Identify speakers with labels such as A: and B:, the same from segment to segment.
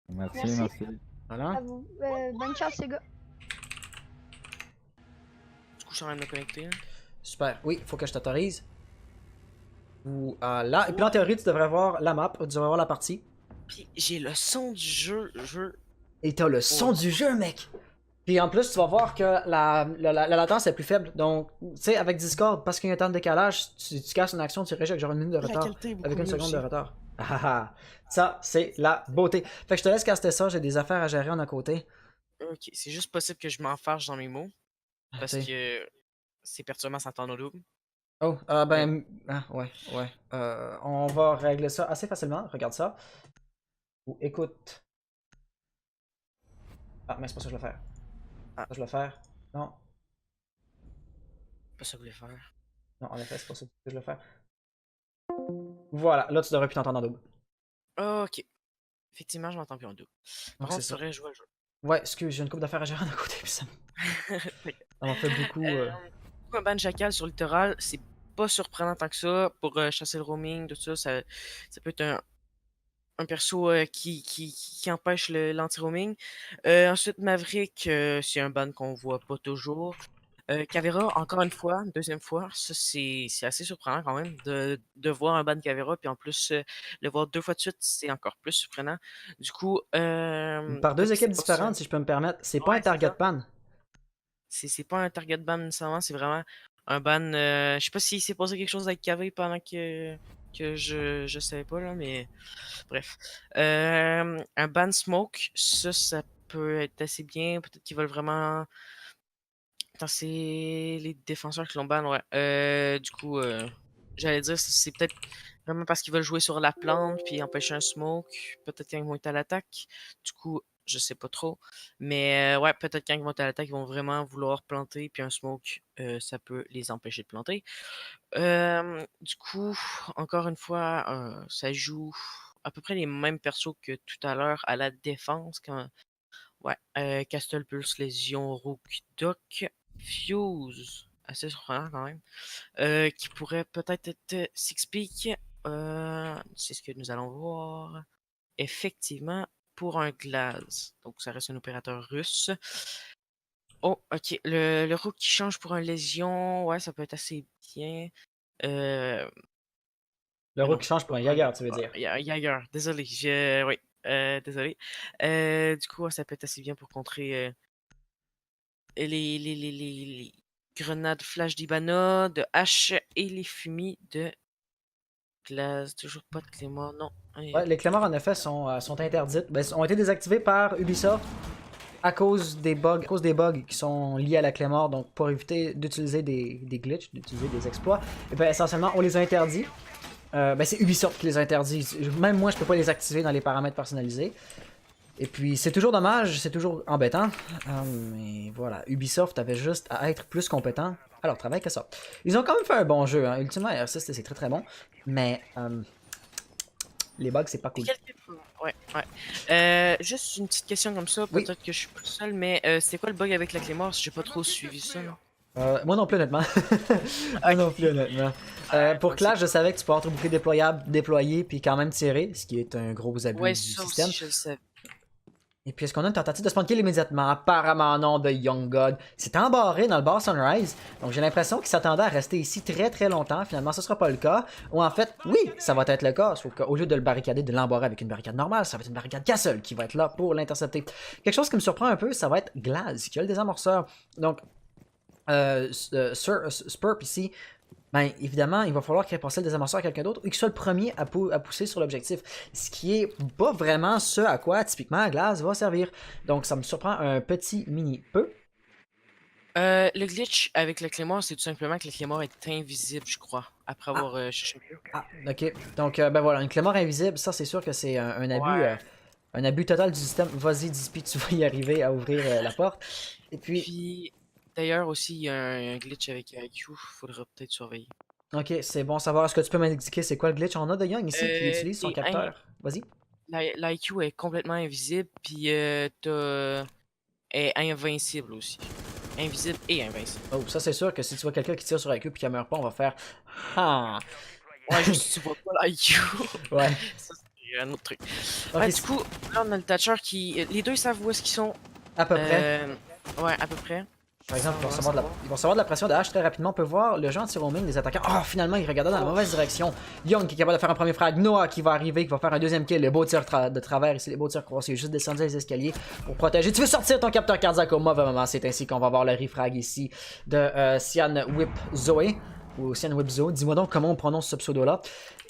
A: Merci,
B: Merci.
A: merci.
C: Voilà.
B: À vous. Bonne chance, les gars.
D: Du coup, je suis en train de me connecter. Là.
C: Super. Oui, faut que je t'autorise. Là. Et puis en théorie, tu devrais voir la map, tu devrais voir la partie.
D: Puis j'ai le son du jeu.
C: Et t'as le son du jeu, mec! Puis en plus, tu vas voir que la latence est plus faible. Donc, tu sais, avec Discord, parce qu'il y a un temps de décalage, tu casses une action, tu réagis avec genre une minute de
D: La
C: retard.
D: qualité est beaucoup
C: Avec une
D: mieux
C: seconde de
D: aussi.
C: retard. Ah, ah. Ça, c'est la beauté. Fait que je te laisse caster ça, j'ai des affaires à gérer en à côté.
D: Ok, c'est juste possible que je m'enfarge dans mes mots. Parce
C: T'sais.
D: que c'est perturbant s'entendre au double.
C: Oh, ouais. On va régler ça assez facilement. Regarde ça. Ou écoute. Ah, mais c'est pas ça que je vais faire.
D: Ah.
C: Ça, je vais faire. Non,
D: Pas ça que je voulais faire.
C: non, en effet, c'est pas ça que je vais faire. Voilà, là, tu devrais plus t'entendre en double.
D: Ok. Effectivement, je m'entends plus en double. Par
C: Donc,
D: contre,
C: c'est
D: il
C: ça.
D: faudrait jouer à jeu.
C: Ouais, excuse, j'ai une couple d'affaires à gérer en à côté, puis ça m'en fait beaucoup.
D: Un ban chacal sur le littoral, c'est pas surprenant tant que ça. Pour chasser le roaming, tout ça, ça peut être un perso qui empêche l'anti-roaming. Ensuite, Maverick, c'est un ban qu'on voit pas toujours. Caveira, encore une fois, une deuxième fois, ça c'est assez surprenant quand même de voir un ban Caveira, puis en plus le voir deux fois de suite, c'est encore plus surprenant. Du coup,
C: Par deux
D: peut-être que
C: équipes
D: c'est pas ça.
C: différentes, si je peux me permettre. C'est pas un
D: Ouais, c'est
C: target
D: ça.
C: ban.
D: C'est pas un target ban nécessairement, c'est vraiment un ban. Je sais pas s'il s'est passé quelque chose avec KV pendant que je savais pas là, mais bref. Un ban smoke, ça peut être assez bien. Peut-être qu'ils veulent vraiment. Attends, c'est les défenseurs qui l'ont ban, ouais. Du coup, j'allais dire, c'est peut-être vraiment parce qu'ils veulent jouer sur la plante puis empêcher un smoke. Peut-être quand ils vont être à l'attaque. Du coup, je sais pas trop. Mais ouais, peut-être quand ils vont être à l'attaque, ils vont vraiment vouloir planter. Puis un smoke, ça peut les empêcher de planter. Du coup, encore une fois, ça joue à peu près les mêmes persos que tout à l'heure à la défense. Ouais, Castle Pulse, Lésion, Rook, Doc, Fuse, assez surprenant quand même, qui pourrait peut-être être Six Peak. C'est ce que nous allons voir. Effectivement, pour un Glaze. Donc, ça reste un opérateur russe. Oh, ok. Le Rook qui change pour un Lésion, ouais, ça peut être assez bien. Euh,
C: Le
D: mais
C: rook
D: non,
C: qui change
D: pas
C: pour un
D: pour un
C: Yagar, tu veux dire.
D: Jaeger. Désolé, oui, désolé. Du coup, ouais, ça peut être assez bien pour contrer les grenades flash d'Ibana, de H et les fumis de glace. Toujours pas de Clément, non.
C: Ouais, les clémores en effet sont interdites. Ben, ont été désactivées par Ubisoft à cause des bugs qui sont liés à la clémore. Donc pour éviter d'utiliser des glitches, d'utiliser des exploits, et ben, essentiellement on les a interdits. Ben, c'est Ubisoft qui les a interdits. Même moi je peux pas les activer dans les paramètres personnalisés. Et puis c'est toujours dommage, c'est toujours embêtant. Mais voilà, Ubisoft avait juste à être plus compétent. Alors travail que ça. Ils ont quand même fait un bon jeu. Hein. Ultimement, R6 c'est très très bon. Mais les bugs c'est pas cool.
D: Ouais, ouais. Juste une petite question comme ça,
C: Oui.
D: peut-être que je suis pas le seul, mais c'était quoi le bug avec la Clémore? J'ai pas trop suivi ça. Là.
C: Moi non plus honnêtement. Moi non plus honnêtement. Pour Clash, je savais que tu peux avoir ton bouclier déployable, déployer, puis quand même tirer, ce qui est un gros abus
D: Ouais,
C: du
D: ça
C: système.
D: aussi, je le savais.
C: Et puis, est-ce qu'on a une tentative de spawn kill immédiatement? Apparemment non de Young God. C'est embarré dans le bar Sunrise. Donc j'ai l'impression qu'il s'attendait à rester ici très très longtemps. Finalement, ce sera pas le cas. Ou en fait, oui, ça va être le cas. Sauf qu'au lieu de le barricader, de l'embarrer avec une barricade normale, ça va être une barricade Castle qui va être là pour l'intercepter. Quelque chose qui me surprend un peu, ça va être Glaz qui a le désamorceur. Donc, Spurp ici, ben, évidemment, il va falloir qu'il repasse le désamorceur à quelqu'un d'autre ou qu'il soit le premier à pousser sur l'objectif. Ce qui est pas vraiment ce à quoi, typiquement, Glace va servir. Donc, ça me surprend un petit mini peu.
D: Le glitch avec la Clémore, c'est tout simplement que la Clémore est invisible, je crois, après avoir cherché.
C: Ah, ok. Donc, ben voilà, une clémore invisible, ça, c'est sûr que c'est
D: Ouais.
C: un abus total du système. Vas-y, Dispi, tu vas y arriver à ouvrir la porte. Et puis,
D: Puis, d'ailleurs aussi, il y a un glitch avec IQ, faudra peut-être surveiller.
C: ok, c'est bon à savoir. Est-ce que tu peux m'indiquer c'est quoi le glitch? On a de Young ici qui utilise son capteur. Vas-y.
D: L'IQ est complètement invisible, puis est invincible aussi. Invisible et invincible.
C: Oh, ça, c'est sûr que si tu vois quelqu'un qui tire sur IQ puis qui meurt pas, on va faire. Ah!
D: Ouais, juste tu vois pas l'IQ.
C: Ouais.
D: Ça, un autre truc.
C: Ok,
D: Du coup, là, on a le Thatcher qui. Les deux savent où est-ce qu'ils sont.
C: à peu près.
D: Ouais, à peu près.
C: Par exemple,
D: Ça va,
C: ils vont recevoir de la pression de hache très rapidement. On peut voir le jeu anti-roaming des attaquants. Oh, finalement, il regardait dans la mauvaise direction. Young qui est capable de faire un premier frag. Noah qui va arriver, qui va faire un deuxième kill. Les beaux tirs de travers ici, les beaux tirs croisés. Juste descendu les escaliers pour protéger. Tu veux sortir ton capteur cardiaque au mauvais moment. C'est ainsi qu'on va voir le refrag ici de Cyan Whip Zoe. Ou Cyan Whip Zoe. Dis-moi donc comment on prononce ce pseudo-là.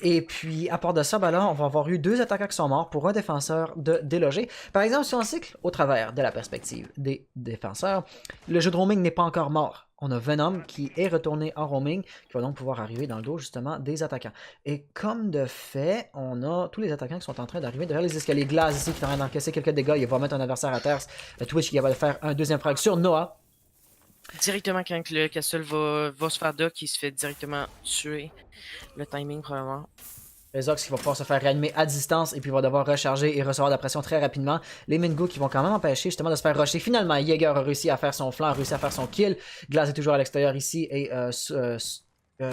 C: Et puis, à part de ça, ben là, on va avoir eu 2 attaquants qui sont morts pour un défenseur de déloger. Par exemple, si on cycle au travers de la perspective des défenseurs, le jeu de roaming n'est pas encore mort. On a Venom qui est retourné en roaming, qui va donc pouvoir arriver dans le dos justement des attaquants. Et comme de fait, on a tous les attaquants qui sont en train d'arriver derrière les escaliers. Glace ici qui est en train d'encaisser quelques dégâts, il va mettre un adversaire à terre. Twitch qui va faire un deuxième frag sur Noah.
D: Directement quand le Castle va se faire dock, il se fait directement tuer. Le timing, probablement.
C: Rezox qui va pouvoir se faire réanimer à distance et puis va devoir recharger et recevoir de la pression très rapidement. Les Mingo qui vont quand même empêcher justement de se faire rusher. Finalement, Jaeger a réussi à faire son flanc, a réussi à faire son kill. Glass est toujours à l'extérieur ici et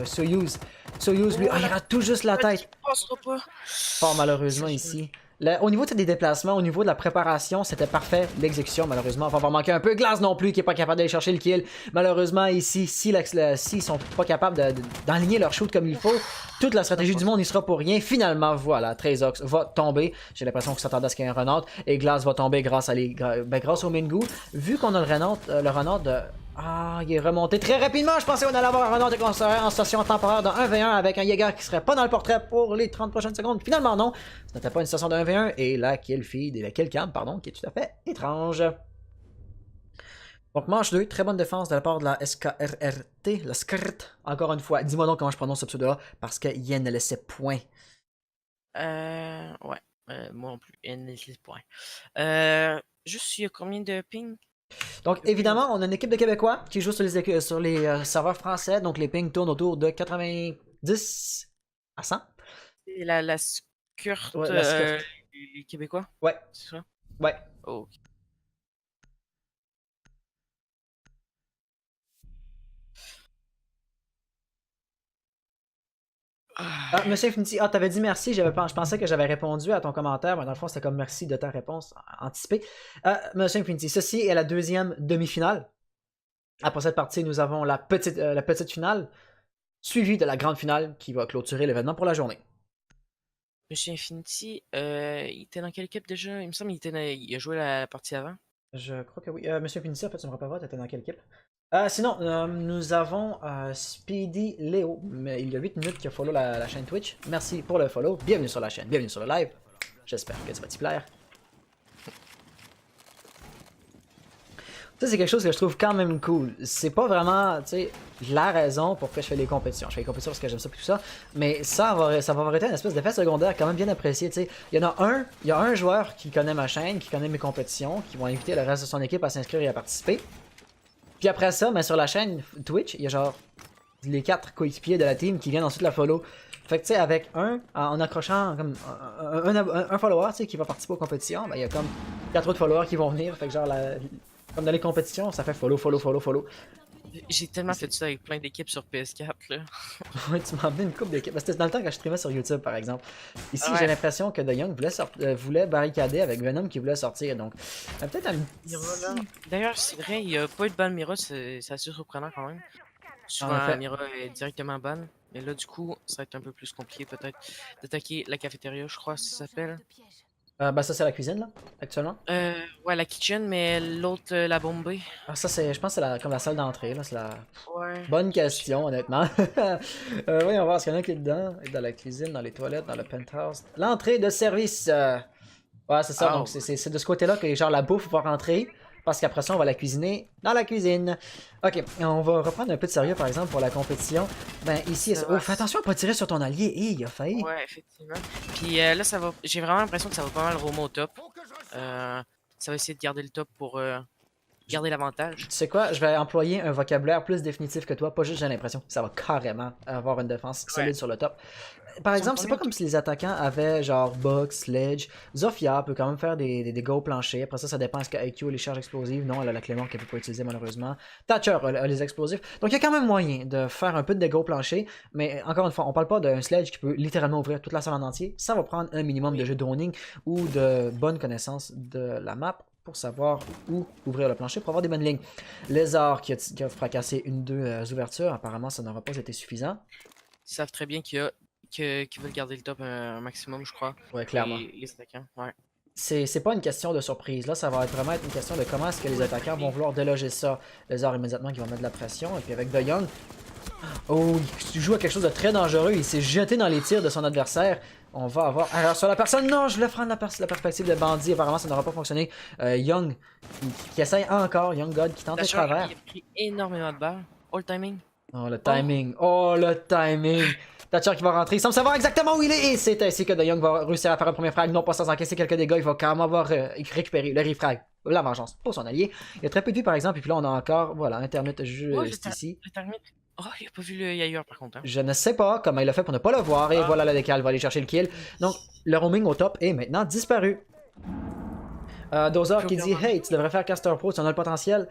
C: Soyuz lui, il rate tout juste la tête. Fort malheureusement ici. Au niveau des déplacements, au niveau de la préparation, c'était parfait. L'exécution, malheureusement, va avoir manqué un peu. Glace non plus, qui est pas capable d'aller chercher le kill. Malheureusement, ici, s'ils sont pas capables d'enligner leur shoot comme il faut, toute la stratégie du monde n'y sera pour rien. Finalement, voilà, Trezox va tomber. J'ai l'impression qu'on s'attendait à ce qu'il y ait un Renault. Et Glace va tomber grâce au Mingu. Vu qu'on a le Renault il est remonté très rapidement. Je pensais qu'on allait avoir un Renault en station temporaire de 1v1 avec un Jaeger qui serait pas dans le portrait pour les 30 prochaines secondes. Finalement, non. Ce n'était pas une station de 1v1 et la kill feed et la kill cam, pardon, qui est tout à fait étrange. Donc, manche 2, très bonne défense de la part de la SKRRT, la SKRT. Encore une fois, dis-moi donc comment je prononce ce pseudo-là, parce que Yen ne laissait point.
D: Ouais. Moi non plus, Yen ne laissait point. Juste, il y a combien de ping?
C: Donc, évidemment, on a une équipe de Québécois qui joue sur les serveurs français. Donc, les pings tournent autour de 90 à 100.
D: C'est la skirt,
C: Ouais, la skirt.
D: les Québécois?
C: Ouais.
D: C'est ça?
C: Ouais.
D: Oh, ok.
C: Monsieur Infinity, t'avais dit merci, je pensais que j'avais répondu à ton commentaire, mais dans le fond, c'était comme merci de ta réponse anticipée. Monsieur Infinity, ceci est la deuxième demi-finale. Après cette partie, nous avons la petite finale, suivie de la grande finale qui va clôturer l'événement pour la journée.
D: Monsieur Infinity, il était dans quelle équipe déjà? Il me semble qu'il a joué la partie avant.
C: Je crois que oui. Monsieur Infinity, en fait, tu me rappelles pas, t'étais dans quelle équipe? Sinon, nous avons Speedy Léo, mais il y a 8 minutes qu'il a follow la chaîne Twitch. Merci pour le follow. Bienvenue sur la chaîne, bienvenue sur le live. J'espère que tu vas t'y plaire. Ça, c'est quelque chose que je trouve quand même cool. C'est pas vraiment, tu sais, la raison pour que je fais les compétitions. Je fais les compétitions parce que j'aime ça et tout ça, mais ça va avoir été une espèce d'effet secondaire quand même bien apprécié, tu sais. Il y a un joueur qui connaît ma chaîne, qui connaît mes compétitions, qui vont inviter le reste de son équipe à s'inscrire et à participer. Puis après ça, mais sur la chaîne Twitch, il y a genre les 4 coéquipiers de la team qui viennent ensuite la follow. Fait que tu sais, avec en accrochant comme un follower, tu sais, qui va participer aux compétitions, ben il y a comme 4 autres followers qui vont venir. Fait que genre, comme dans les compétitions, ça fait follow.
D: J'ai tellement fait ça avec plein d'équipes sur PS4, là.
C: Ouais, tu m'as emmené une coupe d'équipes. C'était dans le temps quand je streamais sur YouTube, par exemple. Ici,
D: Ouais.
C: j'ai l'impression que The Young voulait barricader avec Venom qui voulait sortir. Donc, peut-être un petit...
D: D'ailleurs, c'est vrai, il n'y a pas eu de ban Mira, c'est assez surprenant quand même. Souvent,
C: En effet.
D: Mira est directement ban. Mais là, du coup, ça va être un peu plus compliqué peut-être d'attaquer la cafétéria, je crois, ça s'appelle.
C: Ben ça, c'est la cuisine, là, actuellement.
D: Ouais, la kitchen, mais l'autre, la bombée.
C: Ah, ça, je pense que c'est comme la salle d'entrée, là. C'est la...
D: Ouais.
C: Bonne question, honnêtement. Voyons voir ce qu'il y en a qui est dedans. Dans la cuisine, dans les toilettes, dans le penthouse. L'entrée de service. Ouais, c'est ça.
D: Oh.
C: Donc, c'est de ce côté-là que genre la bouffe va rentrer. Parce qu'après ça, on va la cuisiner dans la cuisine. Ok, on va reprendre un peu de sérieux, par exemple, pour la compétition. Ben, ici, oh, fais attention à pas tirer sur ton allié. Il a failli.
D: Ouais, effectivement. Puis là, ça va. J'ai vraiment l'impression que ça va pas mal roam au top. Ça va essayer de garder le top pour garder l'avantage.
C: Tu sais quoi, je vais employer un vocabulaire plus définitif que toi. Pas juste j'ai l'impression. Ça va carrément avoir une défense solide sur le top. par
D: Ils sont
C: exemple, c'est
D: premiers
C: pas
D: au
C: comme
D: top.
C: si les attaquants avaient genre Bug, Sledge. Zofia peut quand même faire des dégâts au plancher. Après ça dépend est-ce que IQ a les charges explosives. Non, elle a la Clément qu'elle peut pas utiliser malheureusement. Thatcher a les explosifs. Donc il y a quand même moyen de faire un peu de dégâts au plancher. Mais encore une fois, on parle pas d'un Sledge qui peut littéralement ouvrir toute la salle en entier. Ça va prendre un minimum de
D: Oui.
C: jeu de droning ou de bonne connaissance de la map pour savoir où ouvrir le plancher pour avoir des bonnes lignes. Lézard qui a fracassé une ou deux ouvertures. Apparemment, ça n'aura pas été suffisant.
D: Ils savent très bien qu'ils veulent garder le top un maximum, je crois.
C: Ouais, clairement.
D: Les attaquants. Ouais.
C: C'est pas une question de surprise. Là, ça va vraiment être une question de comment est-ce que les attaquants vont vouloir déloger ça. Lézard immédiatement qui va mettre de la pression. Et puis avec The Young, oh, il joue à quelque chose de très dangereux. Il s'est jeté dans les tirs de son adversaire. On va avoir erreur sur la personne. Non, je voulais prendre la perspective de bandit. Apparemment, ça n'aura pas fonctionné. Young qui essaye encore. Young God qui tente de
D: Thatcher,
C: travers.
D: il a pris énormément de balles. All timing.
C: Oh, le timing. Oh, le timing. Thatcher qui va rentrer. Il semble savoir exactement où il est. Et c'est ainsi que The Young va réussir à faire un premier frag. Non pas sans encaisser quelques dégâts. Il va quand même avoir récupéré le refrag. La vengeance pour son allié. Il y a très peu de vie par exemple. Et puis là, on a encore, voilà, un termite juste ici.
D: Le termite. Oh, il a pas vu le Yayer par contre. Hein.
C: Je ne sais pas comment il a fait pour ne pas le voir. Et voilà, la décale va aller chercher le kill. Donc, le roaming au top est maintenant disparu. Dozer qui dit hey, tu devrais faire Caster Pro, tu en as le potentiel.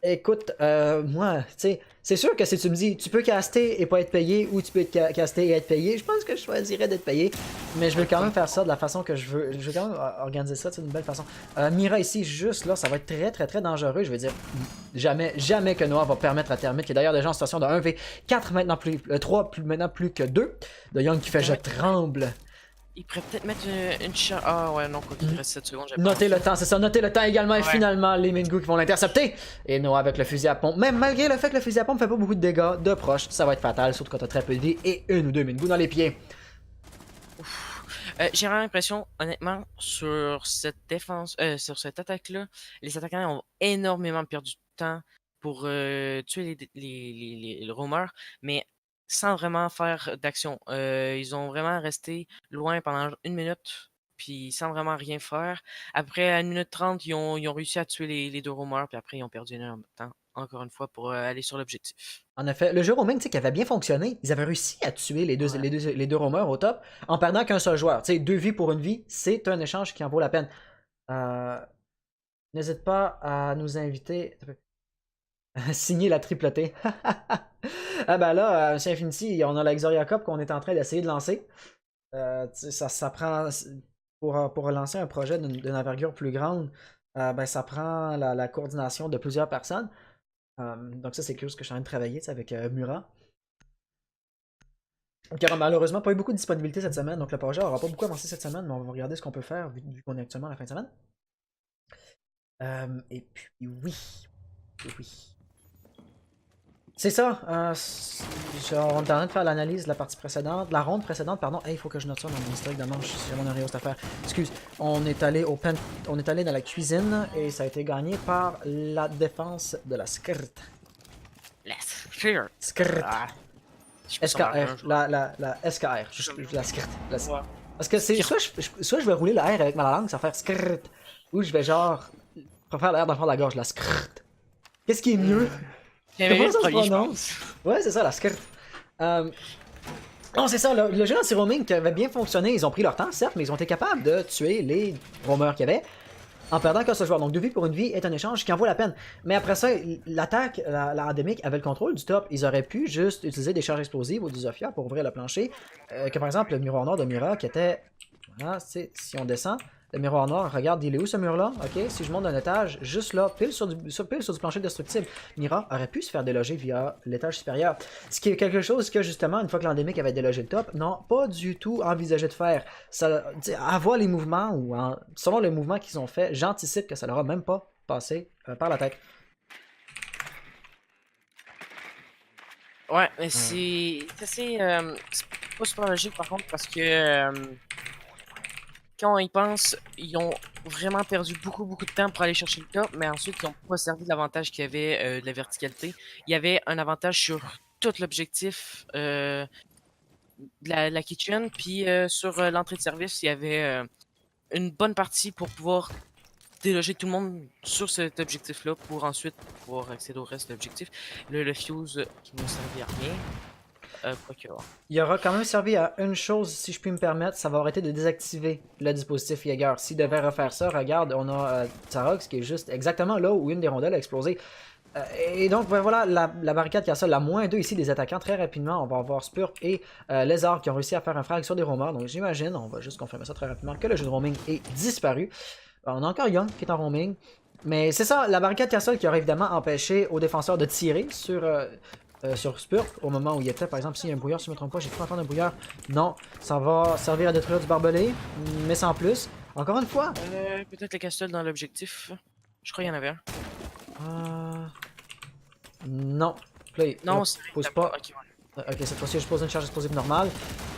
C: Écoute, moi, tu sais, c'est sûr que si tu me dis tu peux caster et pas être payé ou tu peux caster et être payé, je pense que je choisirais d'être payé. Mais je veux quand même faire ça de la façon que je veux. Je veux quand même organiser ça d'une belle façon. Mira ici, juste là, ça va être très dangereux. Je veux dire, jamais que Noah va permettre à Termite, qui est d'ailleurs déjà en situation de 1v4 maintenant plus. 3 maintenant plus que 2. De Young qui fait je tremble.
D: Il pourrait peut-être mettre une charge. Ah ouais, non, quoi qu'il reste 7 secondes.
C: Notez le temps, c'est ça, notez le temps également. Et
D: Ouais.
C: finalement, les Mingu qui vont l'intercepter. Et Noah avec le fusil à pompe. Même malgré le fait que le fusil à pompe fait pas beaucoup de dégâts, de proche, ça va être fatal, surtout quand t'as très peu de vie et une ou deux Mingu dans les pieds.
D: J'ai vraiment l'impression, honnêtement, sur cette défense, sur cette attaque-là, les attaquants ont énormément perdu de temps pour tuer les roamers, mais sans vraiment faire d'action. Ils ont vraiment resté loin pendant 1 minute, puis sans vraiment rien faire. Après, à 1 minute 30, ils ont réussi à tuer les deux roamers, puis après, ils ont perdu énormément de temps, encore une fois, pour aller sur l'objectif.
C: En effet, le jeu roaming, tu sais, qui avait bien fonctionné, ils avaient réussi à tuer les deux,
D: Ouais.
C: les deux roamers au top en perdant qu'un seul joueur. Tu sais, 2 vies pour une vie, c'est un échange qui en vaut la peine. N'hésite pas à nous inviter. Signer la tripletée. Ah ben là, chez Infinity, on a la Xoria Cup qu'on est en train d'essayer de lancer. Ça prend. Pour lancer un projet d'une envergure plus grande, ben, ça prend la coordination de plusieurs personnes. Donc ça, c'est quelque chose que je suis en train de travailler avec Murat. Qui aura malheureusement pas eu beaucoup de disponibilité cette semaine, donc le projet aura pas beaucoup avancé cette semaine, mais on va regarder ce qu'on peut faire vu qu'on est actuellement à la fin de semaine. Et puis oui. C'est ça. On est en train de faire l'analyse de la partie précédente, la ronde précédente, pardon. Il faut que je note ça dans mon historique de manche si jamais on a rien d'autre à faire. Excuse. On est allé dans la cuisine et ça a été gagné par la défense de la skirt.
D: La Skirt.
C: Skirt.
D: Ah. Je peux s'en marquer un
C: SKR.
D: jour.
C: La SKR. La skirt.
D: Ouais.
C: Parce que c'est soit je vais rouler la R avec ma langue, ça va faire skirt. Ou je vais genre faire la R dans le fond de la gorge, la skirt. Qu'est-ce qui est mieux? Comment ça se prononce? Ouais, c'est ça, la skirt. Non, c'est ça, le jeu anti-roaming qui avait bien fonctionné, ils ont pris leur temps, certes, mais ils ont été capables de tuer les roamers qu'il y avait en perdant qu'un seul joueur. Donc 2 vies pour une vie est un échange qui en vaut la peine. Mais après ça, l'attaque, la endémique avait le contrôle du top. Ils auraient pu juste utiliser des charges explosives ou du Zofia pour ouvrir le plancher. Que par exemple, le miroir noir de Mira qui était... Voilà, si on descend... Le miroir noir, regarde, il est où ce mur-là? Ok, si je monte d'un étage, juste là, pile sur du plancher destructible, Mira aurait pu se faire déloger via l'étage supérieur. Ce qui est quelque chose que, justement, une fois que l'endémique avait délogé le top, non, pas du tout envisagé de faire. Ça, à voir les mouvements, ou selon les mouvements qu'ils ont fait, j'anticipe que ça leur a même pas passé par la tête.
D: Ouais, mais c'est pas super logique par contre parce que quand on y pense, ils ont vraiment perdu beaucoup de temps pour aller chercher le top, mais ensuite ils n'ont pas servi de l'avantage qu'il y avait de la verticalité. Il y avait un avantage sur tout l'objectif de la kitchen, puis sur l'entrée de service, il y avait une bonne partie pour pouvoir déloger tout le monde sur cet objectif-là pour ensuite pouvoir accéder au reste de l'objectif. Le fuse qui ne servait à rien. Procure.
C: Il aura quand même servi à une chose, si je puis me permettre, ça va avoir été de désactiver le dispositif Jaeger. S'il devait refaire ça, regarde, on a Tsarox qui est juste exactement là où une des rondelles a explosé. Et donc, ben voilà, la barricade qui a ça, la -2 ici des attaquants, très rapidement, on va avoir Spurp et Lézard qui ont réussi à faire un frag sur des roamers. Donc j'imagine, on va juste confirmer ça très rapidement, que le jeu de roaming est disparu. On a encore Young qui est en roaming. Mais c'est ça, la barricade Cassol qui aurait évidemment empêché aux défenseurs de tirer sur Spurp au moment où il était. Par exemple, s'il y a un brouillard, si je ne me trompe pas, j'ai cru entendre un brouillard. Non, ça va servir à détruire du barbelé, mais sans plus. Encore une fois.
D: Peut-être les castels dans l'objectif. Je crois qu'il y en avait un.
C: Non. Play.
D: Non, c'est
C: pose pas.
D: Ok, ouais.
C: Ok, cette fois-ci, je pose une charge explosive normale.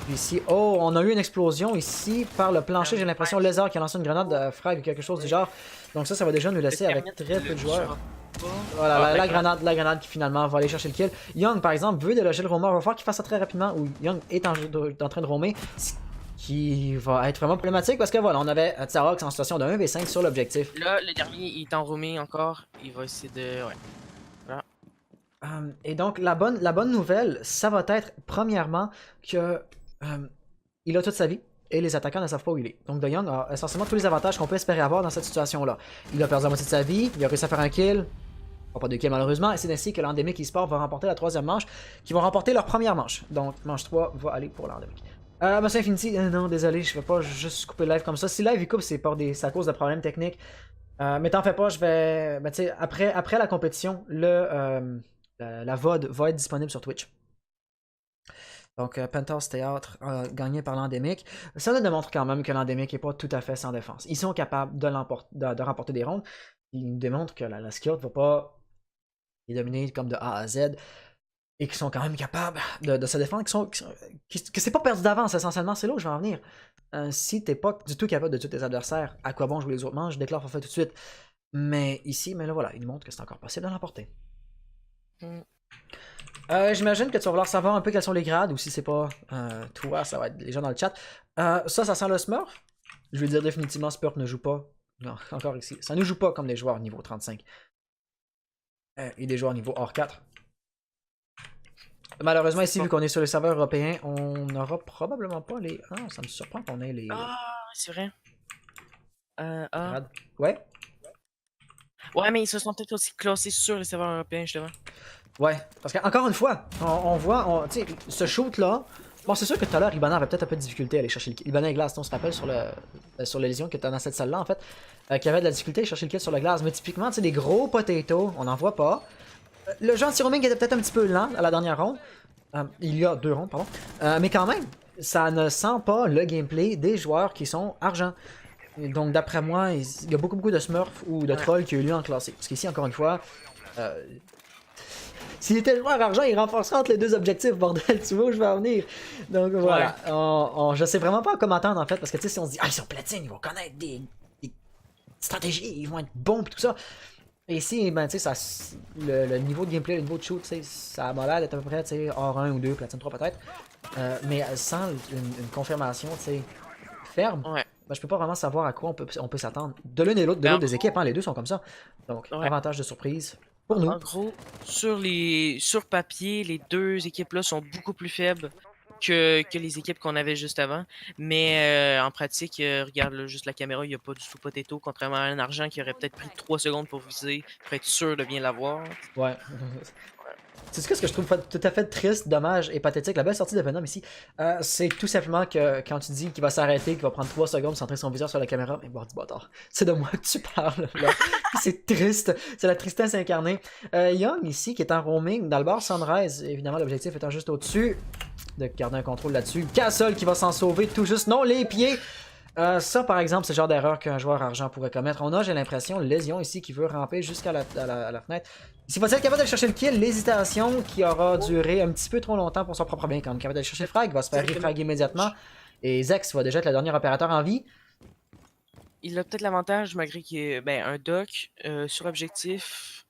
C: Puis ici, oh, on a eu une explosion ici par le plancher. J'ai l'impression Lézard qui a lancé une grenade frag ou quelque chose du genre. Donc ça va déjà nous laisser avec très peu de joueurs. Voilà, la grenade qui finalement va aller chercher le kill. Young, par exemple, veut déloger le roamer. Il va falloir qu'il fasse ça très rapidement. Ou Young est en train de roamer. Qui va être vraiment problématique parce que voilà, on avait Tsarox en situation de 1v5 sur l'objectif.
D: Là, le dernier, il est en roaming encore. Il va essayer de... Ouais. Voilà.
C: Et donc, la bonne nouvelle, ça va être, premièrement, que il a toute sa vie. Et les attaquants ne savent pas où il est. Donc, De Young a essentiellement tous les avantages qu'on peut espérer avoir dans cette situation-là. Il a perdu la moitié de sa vie, il a réussi à faire un kill. Pas de kill malheureusement, et c'est ainsi que l'Endemic eSport va remporter la 3e manche, qui vont remporter leur première manche. Donc, manche 3 va aller pour l'Endemic. Monsieur Infinity, non, désolé, je vais pas juste couper le live comme ça. Si live il coupe, c'est à cause de problèmes techniques. Mais t'en fais pas, je vais. Ben, tu sais, après la compétition, la VOD va être disponible sur Twitch. Donc, Penthouse Theatre gagné par l'Endemic. Ça nous démontre quand même que l'Endemic n'est pas tout à fait sans défense. Ils sont capables de remporter des rondes. Ils nous démontrent que la Skirт ne va pas les dominer comme de A à Z. Et qui sont quand même capables de se défendre, que c'est pas perdu d'avance essentiellement, c'est là où je vais en venir. Si t'es pas du tout capable de tuer tes adversaires, à quoi bon jouer les autres manches, je déclare forfait tout de suite. Mais ici, là voilà, il nous montre que c'est encore possible de l'emporter. J'imagine que tu vas vouloir savoir un peu quels sont les grades, ou si c'est pas toi, ça va être les gens dans le chat. Ça sent le Smurf. Je vais dire définitivement, Spurp ne joue pas. Non, encore ici. Ça ne joue pas comme les joueurs niveau 35. Et des joueurs niveau hors 4. Malheureusement, ici, vu qu'on est sur les serveurs européens, on n'aura probablement pas les... Ah, ça me surprend qu'on ait les...
D: Ah, c'est vrai.
C: Ouais?
D: Ouais, mais ils se sont peut-être aussi classés sur les serveurs européens, justement.
C: Ouais, parce qu'encore une fois, on voit... Tu sais, ce shoot-là... Bon, c'est sûr que tout à l'heure, Ibana avait peut-être un peu de difficulté à aller chercher le kill. Ibana et Glass, on se rappelle sur la lésion que t'as dans cette salle-là, en fait, qui avait de la difficulté à chercher le kill sur le glace. Mais typiquement, tu sais, des gros potatoes, on n'en voit pas. Le jeu anti-roaming était peut-être un petit peu lent à la dernière ronde. Il y a 2 rondes, pardon. Mais quand même, ça ne sent pas le gameplay des joueurs qui sont argent. Et donc, d'après moi, il y a beaucoup de smurfs ou de trolls qui ont eu lieu en classé. Parce qu'ici, encore une fois, s'il était joueur argent, il renforcerait entre les deux objectifs, bordel, tu vois où je vais en venir. Donc voilà, je sais vraiment pas comment attendre en fait, parce que tu sais, si on se dit, ah, ils sont platines, ils vont connaître des stratégies, ils vont être bons, pis tout ça. Et ici, ben, tu sais, le niveau de gameplay, le niveau de shoot, ça m'a l'air d'être à peu près, tu sais, or 1 ou 2, platine 3 peut-être. Mais sans une confirmation, tu sais, ferme, ben, je peux pas vraiment savoir à quoi on peut s'attendre. De l'une et l'autre, des équipes, hein, les deux sont comme ça. Donc, avantage de surprise pour nous.
D: En gros, sur papier, les deux équipes-là sont beaucoup plus faibles que les équipes qu'on avait juste avant. Mais en pratique, regarde là, juste la caméra, il n'y a pas du tout potato, contrairement à un argent qui aurait peut-être pris 3 secondes pour viser, pour être sûr de bien l'avoir.
C: Ouais. C'est ce que je trouve tout à fait triste, dommage et pathétique. La belle sortie de Venom ici, c'est tout simplement que quand tu dis qu'il va s'arrêter, qu'il va prendre 3 secondes pour centrer son viseur sur la caméra, mais bon, du bâtard. C'est de moi que tu parles, là. C'est triste. C'est la tristesse incarnée. Young ici, qui est en roaming dans le bar Sunrise, évidemment, l'objectif étant juste au-dessus, de garder un contrôle là-dessus. Cassol qui va s'en sauver tout juste. Non, les pieds! Ça, par exemple, c'est le genre d'erreur qu'un joueur argent pourrait commettre. On a, j'ai l'impression, Lésion ici qui veut ramper jusqu'à la fenêtre. S'il va être capable de chercher le kill, l'hésitation qui aura duré un petit peu trop longtemps pour son propre bien, quand même capable d'aller chercher le frag, va se faire refrag immédiatement. Et Zex va déjà être le dernier opérateur en vie.
D: Il a peut-être l'avantage, malgré qu'il y ait un dock sur objectif.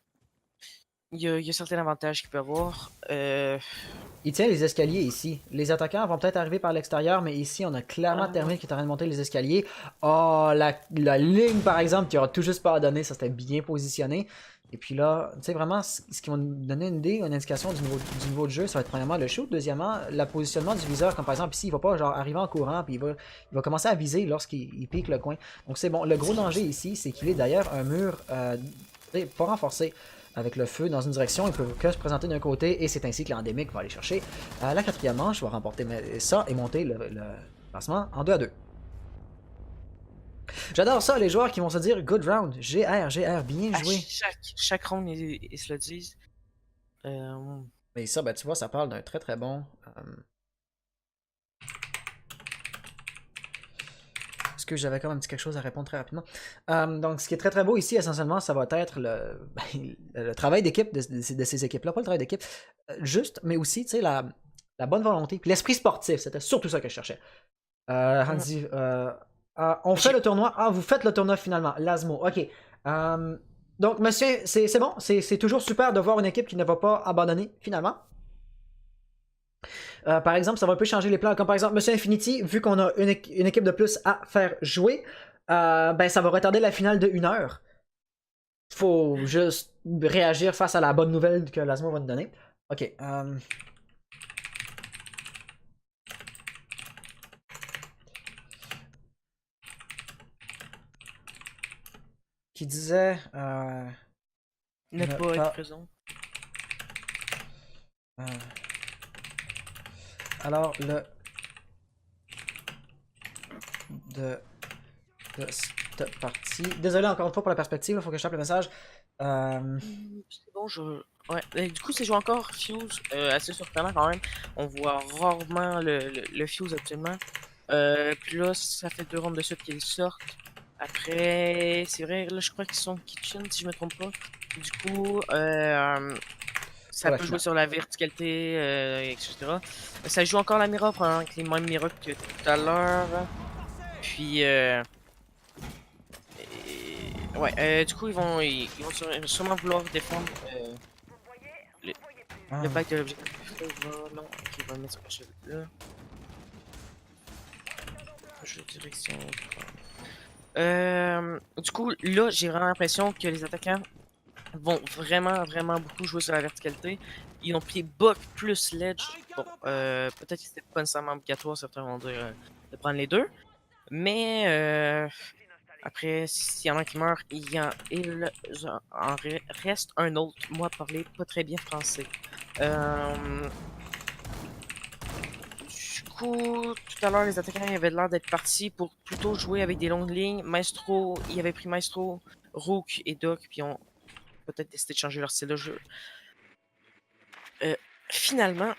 D: Il y a certains avantages qu'il peut avoir.
C: Il tient les escaliers ici. Les attaquants vont peut-être arriver par l'extérieur, mais ici, on a clairement Thermite qui est en train de monter les escaliers. Oh, la ligne, par exemple, qui aura tout juste pas à donner, ça c'était bien positionné. Et puis là, tu sais, vraiment, ce qui va nous donner une idée, une indication du niveau de jeu, ça va être premièrement le shoot. Deuxièmement, le positionnement du viseur, comme par exemple ici, il va pas genre arriver en courant, puis il va commencer à viser lorsqu'il pique le coin. Donc c'est bon. Le gros danger ici, c'est qu'il est derrière un mur pas renforcé avec le feu dans une direction. Il peut que se présenter d'un côté, et c'est ainsi que l'endémique va aller chercher la quatrième manche, va remporter ça et monter le classement en 2-2. J'adore ça, les joueurs qui vont se dire good round, GR, bien joué.
D: Chaque round, ils se le disent.
C: Mais ça, ben, tu vois, ça parle d'un très très bon. Est-ce que j'avais quand même dit quelque chose à répondre très rapidement? Donc, ce qui est très très beau ici, essentiellement, ça va être le travail d'équipe de ces équipes-là. Pas le travail d'équipe, juste, mais aussi, tu sais, la bonne volonté, puis l'esprit sportif. C'était surtout ça que je cherchais. Randy, on fait le tournoi. Ah, vous faites le tournoi finalement. Lasmo, ok. Donc, monsieur, c'est bon. C'est toujours super de voir une équipe qui ne va pas abandonner finalement. Par exemple, ça va un peu changer les plans. Comme par exemple, Monsieur Infinity, vu qu'on a une équipe de plus à faire jouer, ben ça va retarder la finale de 1 heure. Faut juste réagir face à la bonne nouvelle que Lasmo va nous donner. Ok. Qui disait
D: ne pas être présent.
C: Alors, de cette partie. Désolé encore une fois pour la perspective, il faut que je tape le message.
D: C'est bon, ouais. Du coup, c'est joué encore Fuse, assez surprenant quand même. On voit rarement le Fuse actuellement. Puis là, ça fait 2 rounds de suite qu'ils sortent. Après, c'est vrai, là, je crois qu'ils sont kitchen, si je me trompe pas. Du coup, ça peut jouer sur la verticalité, etc. Ça joue encore la Mira, probablement avec les mêmes Mira que tout à l'heure. Puis, ouais, du coup, ils vont sûrement vouloir défendre le bac de l'objectif. Non, ok, il va mettre son chef là. Je direction. Du coup, là, j'ai vraiment l'impression que les attaquants vont vraiment beaucoup jouer sur la verticalité. Ils ont pris Buck plus Ledge. Bon, peut-être que c'était pas nécessairement obligatoire, certains vont dire de prendre les deux. Mais après, s'il y en a qui meurent, il en reste un autre. Moi, parler pas très bien français. Du coup, tout à l'heure, les attaquants avaient l'air d'être partis pour plutôt jouer avec des longues lignes. Maestro, il avait pris Maestro, Rook et Doc, puis ont peut-être décidé de changer leur style de jeu. Finalement,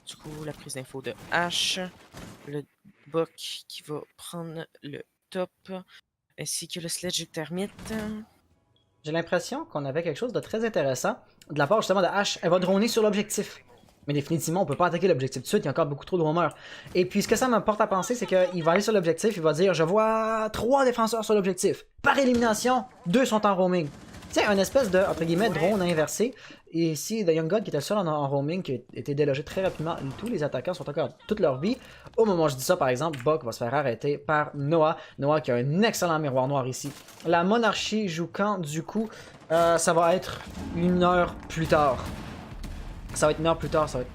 D: du coup, la prise d'info de H, le Buck qui va prendre le top, ainsi que le Sledge Termite.
C: J'ai l'impression qu'on avait quelque chose de très intéressant de la part justement de H. Elle va droner sur l'objectif. Mais définitivement, on peut pas attaquer l'objectif tout de suite, il y a encore beaucoup trop de roamers. Et puis ce que ça m'apporte à penser, c'est qu'il va aller sur l'objectif, il va dire « Je vois 3 défenseurs sur l'objectif. Par élimination, 2 sont en roaming. » Tu sais, un espèce de, entre guillemets, drone inversé. Et ici, The Young God qui était seul en roaming, qui a été délogé très rapidement, tous les attaquants sont encore toute leur vie. Au moment où je dis ça, par exemple, Buck va se faire arrêter par Noah. Noah qui a un excellent miroir noir ici. La monarchie joue quand, du coup, ça va être 1 heure plus tard. Ça va être 1 heure plus tard, ça va être...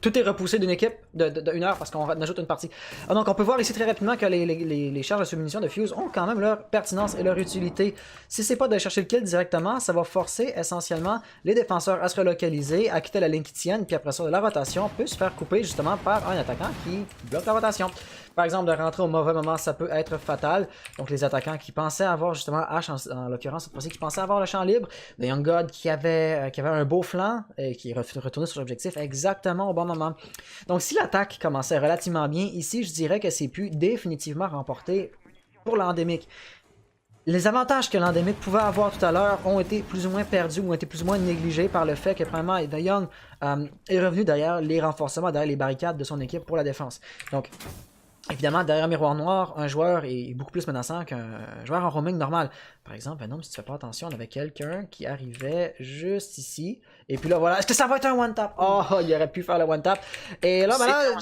C: Tout est repoussé d'une équipe de 1 heure parce qu'on ajoute une partie. Donc on peut voir ici très rapidement que les charges de submunition de Fuse ont quand même leur pertinence et leur utilité. Si c'est pas de chercher le kill directement, ça va forcer essentiellement les défenseurs à se relocaliser, à quitter la ligne qui tienne, puis après ça, la rotation peut se faire couper justement par un attaquant qui bloque la rotation. Par exemple, de rentrer au mauvais moment, ça peut être fatal. Donc les attaquants qui pensaient avoir justement H, en l'occurrence cette fois-ci, qui pensaient avoir le champ libre, The Young God qui avait un beau flanc et qui est retourné sur l'objectif exactement au bon moment. Donc si l'attaque commençait relativement bien, ici je dirais que c'est pu définitivement remporter pour l'endémique. Les avantages que l'endémique pouvait avoir tout à l'heure ont été plus ou moins perdus ou ont été plus ou moins négligés par le fait que premièrement The Young est revenu derrière les renforcements, derrière les barricades de son équipe pour la défense. Donc évidemment, derrière Miroir Noir, un joueur est beaucoup plus menaçant qu'un joueur en roaming normal. Par exemple, Venom, si tu fais pas attention, on avait quelqu'un qui arrivait juste ici. Et puis là, voilà. Est-ce que ça va être un one-tap? Oh, il aurait pu faire le one-tap. Et là, ben là...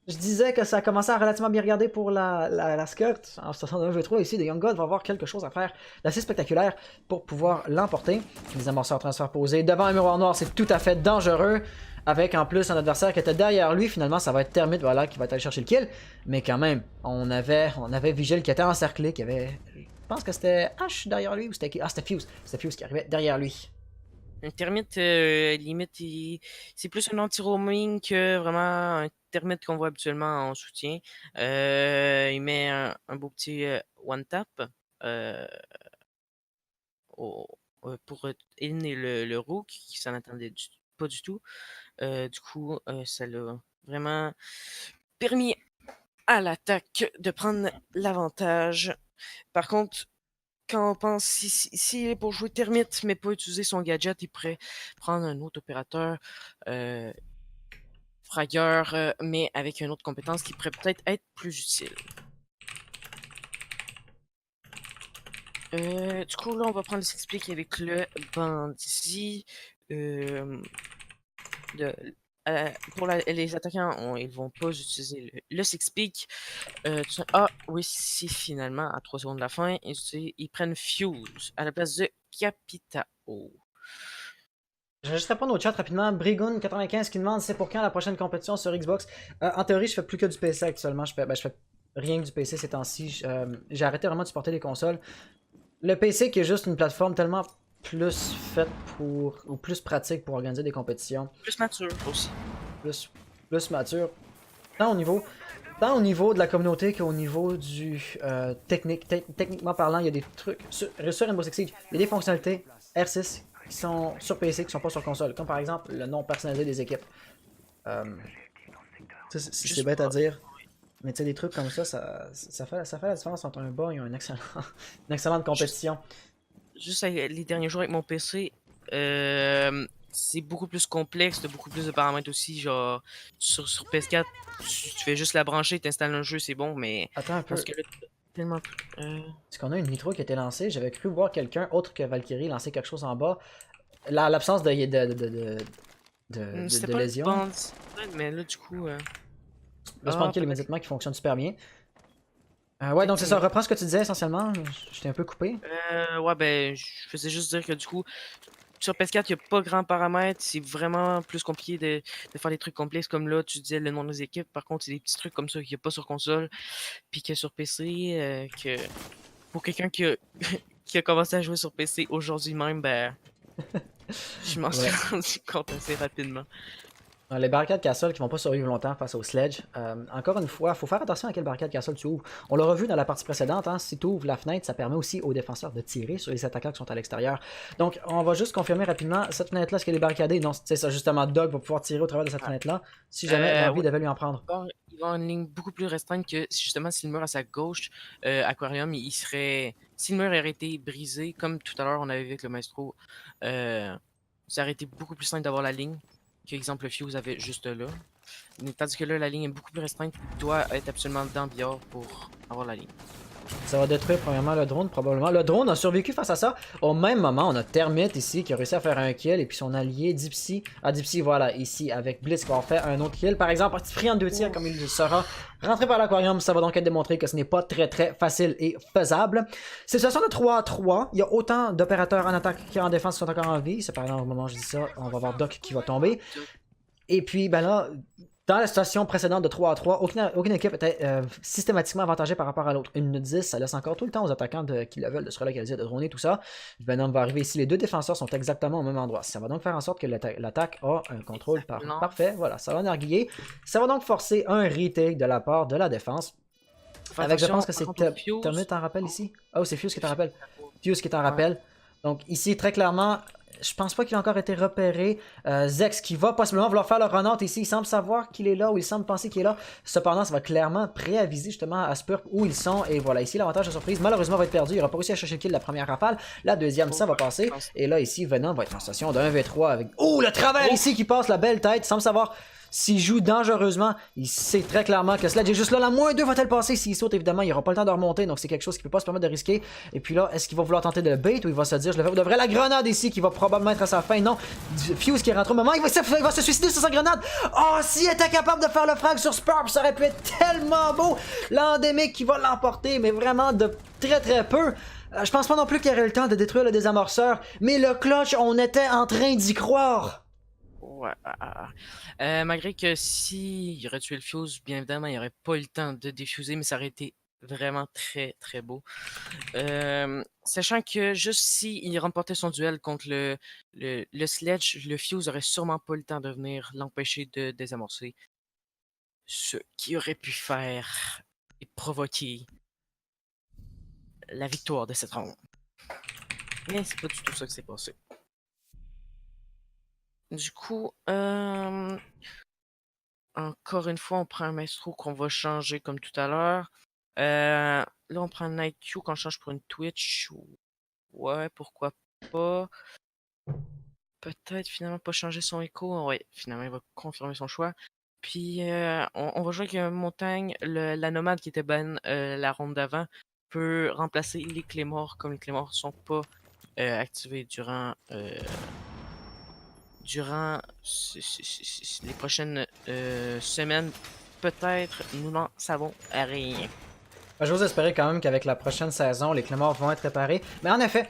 C: Je disais que ça commençait à relativement bien regarder pour la skirt. En situation de 1v3 ici, The Young God va avoir quelque chose à faire d'assez spectaculaire pour pouvoir l'emporter. Les amorceurs transfert posés devant un miroir noir, c'est tout à fait dangereux. Avec en plus un adversaire qui était derrière lui, finalement ça va être Termite voilà, qui va aller chercher le kill. Mais quand même, on avait Vigil qui était encerclé, qui avait... Je pense que c'était Ash derrière lui ou c'était... Ah, c'était Fuse. C'était Fuse qui arrivait derrière lui.
D: Un termite, limite, c'est plus un anti-roaming que vraiment un termite qu'on voit habituellement en soutien. Il met un beau petit one-tap euh, au- pour éliminer le rook qui s'en attendait pas du tout. Du coup, ça l'a vraiment permis à l'attaque de prendre l'avantage. Par contre, quand on pense, s'il est pour jouer Termite, mais pas utiliser son gadget, il pourrait prendre un autre opérateur, fragueur, mais avec une autre compétence qui pourrait peut-être être plus utile. Du coup, là, on va prendre le s'explique avec le bandit. De, pour les attaquants, ils vont pas utiliser le s'explique. Ah, oui, si finalement, à 3 secondes de la fin, ils prennent Fuse à la place de Capitao.
C: Je vais juste répondre au chat rapidement. Brigoun95 qui demande c'est pour quand la prochaine compétition sur Xbox. En théorie, je fais plus que du PC actuellement. Je fais rien que du PC ces temps-ci. J'ai arrêté vraiment de supporter les consoles. Le PC qui est juste une plateforme tellement plus faite pour, ou plus pratique pour organiser des compétitions.
D: Plus mature aussi.
C: Plus mature. Tant au niveau de la communauté qu'au niveau du techniquement parlant, il y a des trucs. Sur Rainbow Six Siege, il y a des fonctionnalités R6 qui sont sur PC, qui sont pas sur console. Comme par exemple le nom personnalisé des équipes. C'est bête à dire. Mais tu sais, des trucs comme ça, ça fait la différence entre un bon et une excellente compétition.
D: Juste les derniers jours avec mon PC, c'est beaucoup plus complexe, t'as beaucoup plus de paramètres aussi. Genre, sur PS4, tu fais juste la brancher, t'installes un jeu, c'est bon, mais.
C: Attends un peu.
D: Parce que là, tellement.
C: Est-ce qu'on a une nitro qui a été lancée? J'avais cru voir quelqu'un autre que Valkyrie lancer quelque chose en bas. L'absence de lésion.
D: Pas mais là, du coup.
C: Le spawn kill immédiatement qui fonctionne super bien. Ouais, donc c'est ça. Reprends ce que tu disais essentiellement. Je t'ai un peu coupé.
D: Ouais, ben, je faisais juste dire que du coup, sur PS4, il n'y a pas grand paramètre. C'est vraiment plus compliqué de faire des trucs complexes comme là, tu disais le nom des équipes. Par contre, c'est des petits trucs comme ça qu'il n'y a pas sur console. Puis que sur PC, que pour quelqu'un qui a commencé à jouer sur PC aujourd'hui même, ben, je m'en suis rendu compte assez rapidement.
C: Les barricades castle qui vont pas survivre longtemps face au sledge. Encore une fois, il faut faire attention à quelle barricade castle tu ouvres. On l'a revu dans la partie précédente, hein, si tu ouvres la fenêtre, ça permet aussi aux défenseurs de tirer sur les attaquants qui sont à l'extérieur. Donc on va juste confirmer rapidement, cette fenêtre-là, est-ce qu'elle est barricadée? Non, c'est ça, justement, Dog va pouvoir tirer au travers de cette fenêtre-là, si jamais l'envie devait lui en prendre.
D: Il va avoir une ligne beaucoup plus restreinte que justement si le mur à sa gauche, Aquarium, il serait... Si le mur aurait été brisé, comme tout à l'heure on avait vu avec le Maestro, ça aurait été beaucoup plus simple d'avoir la ligne. Qu'exemple, le Fuse avait juste là. Tandis que là, la ligne est beaucoup plus restreinte. Il doit être absolument dans Bior pour avoir la ligne.
C: Ça va détruire premièrement le drone, probablement. Le drone a survécu face à ça. Au même moment, on a Termite ici qui a réussi à faire un kill. Et puis son allié Dipsy. Ah, Dipsy, voilà, ici avec Blitz qui va en faire un autre kill. Par exemple, pris en 2 tirs comme il sera rentré par l'aquarium. Ça va donc être démontré que ce n'est pas très facile et faisable. Situation de 3-3. Il y a autant d'opérateurs en attaque qu'en défense qui sont encore en vie. C'est par exemple au moment où je dis ça, on va voir Doc qui va tomber. Et puis, ben là, dans la situation précédente de 3-3, aucune équipe était systématiquement avantagée par rapport à l'autre. Une 10, ça laisse encore tout le temps aux attaquants qui le veulent de se relocaliser, de droner, tout ça. Venom va arriver ici. Les deux défenseurs sont exactement au même endroit. Ça va donc faire en sorte que l'attaque a un contrôle parfait. Voilà, ça va narguiller. Ça va donc forcer un retake de la part de la défense. Avec, je pense que c'est Termite en rappel ici. Oh, c'est Fuse qui est en rappel. Fuse qui est en rappel. Donc ici, très clairement... Je pense pas qu'il a encore été repéré. Zex qui va possiblement vouloir faire le run-out ici. Il semble savoir qu'il est là ou il semble penser qu'il est là. Cependant, ça va clairement préaviser justement à Spurp où ils sont. Et voilà, ici, l'avantage de surprise, malheureusement, va être perdu. Il n'aura pas réussi à chercher le kill de la première rafale. La deuxième, ça va passer. Et là, ici, Venom va être en station de 1v3 avec... Oh, le travers ici qui passe, la belle tête. Il semble savoir... S'il joue dangereusement, il sait très clairement que Sledge est juste là. La -2 va-t-elle passer? S'il saute, évidemment, il n'aura pas le temps de remonter. Donc c'est quelque chose qu'il ne peut pas se permettre de risquer. Et puis là, est-ce qu'il va vouloir tenter de le bait ou il va se dire, je le fais pour de vrai? La grenade ici qui va probablement être à sa fin. Non, Fuse qui rentre au moment, il va se suicider sur sa grenade. Oh, s'il était capable de faire le frag sur Spurp, ça aurait pu être tellement beau. L'endémique qui va l'emporter, mais vraiment de très peu. Je pense pas non plus qu'il y aurait le temps de détruire le désamorceur, mais le clutch, on était en train d'y croire.
D: Ouais. Malgré que s'il aurait tué le Fuse, bien évidemment, il aurait pas eu le temps de défuser, mais ça aurait été vraiment très beau. Sachant que juste s'il remportait son duel contre le Sledge, le Fuse aurait sûrement pas eu le temps de venir l'empêcher de désamorcer. Ce qui aurait pu faire et provoquer la victoire de cette ronde. Mais c'est pas du tout ça qui s'est passé. Du coup, encore une fois, on prend un Maestro qu'on va changer comme tout à l'heure. Là, on prend un Night Q qu'on change pour une Twitch. Ouais, pourquoi pas. Peut-être finalement pas changer son écho. Ouais, finalement, il va confirmer son choix. Puis, on va jouer avec un Montagne. La nomade qui était ban la ronde d'avant peut remplacer les Claymores, comme les Claymores sont pas activés durant les prochaines semaines. Peut-être, nous n'en savons rien.
C: J'ose espérer quand même qu'avec la prochaine saison, les Claymores vont être réparés. Mais en effet,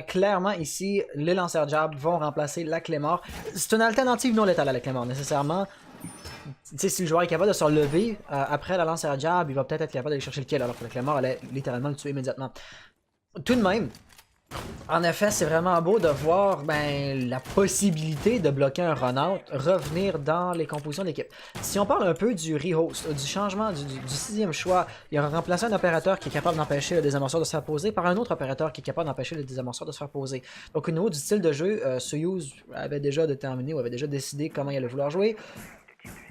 C: clairement ici, les lanceurs jab vont remplacer la Claymore. C'est une alternative non létale à la Claymore, nécessairement. Tu sais, si le joueur est capable de se relever après la lanceur jab, il va peut-être être capable d'aller chercher le kill, alors que la Claymore allait littéralement le tuer immédiatement. Tout de même, en effet, c'est vraiment beau de voir la possibilité de bloquer un run-out revenir dans les compositions d'équipe. Si on parle un peu du rehost, du changement du sixième choix, il a remplacé un opérateur qui est capable d'empêcher le désamorceur de se faire poser par un autre opérateur qui est capable d'empêcher le désamorceur de se faire poser. Donc au niveau du style de jeu, Soyuz avait déjà déterminé ou avait déjà décidé comment il allait vouloir jouer.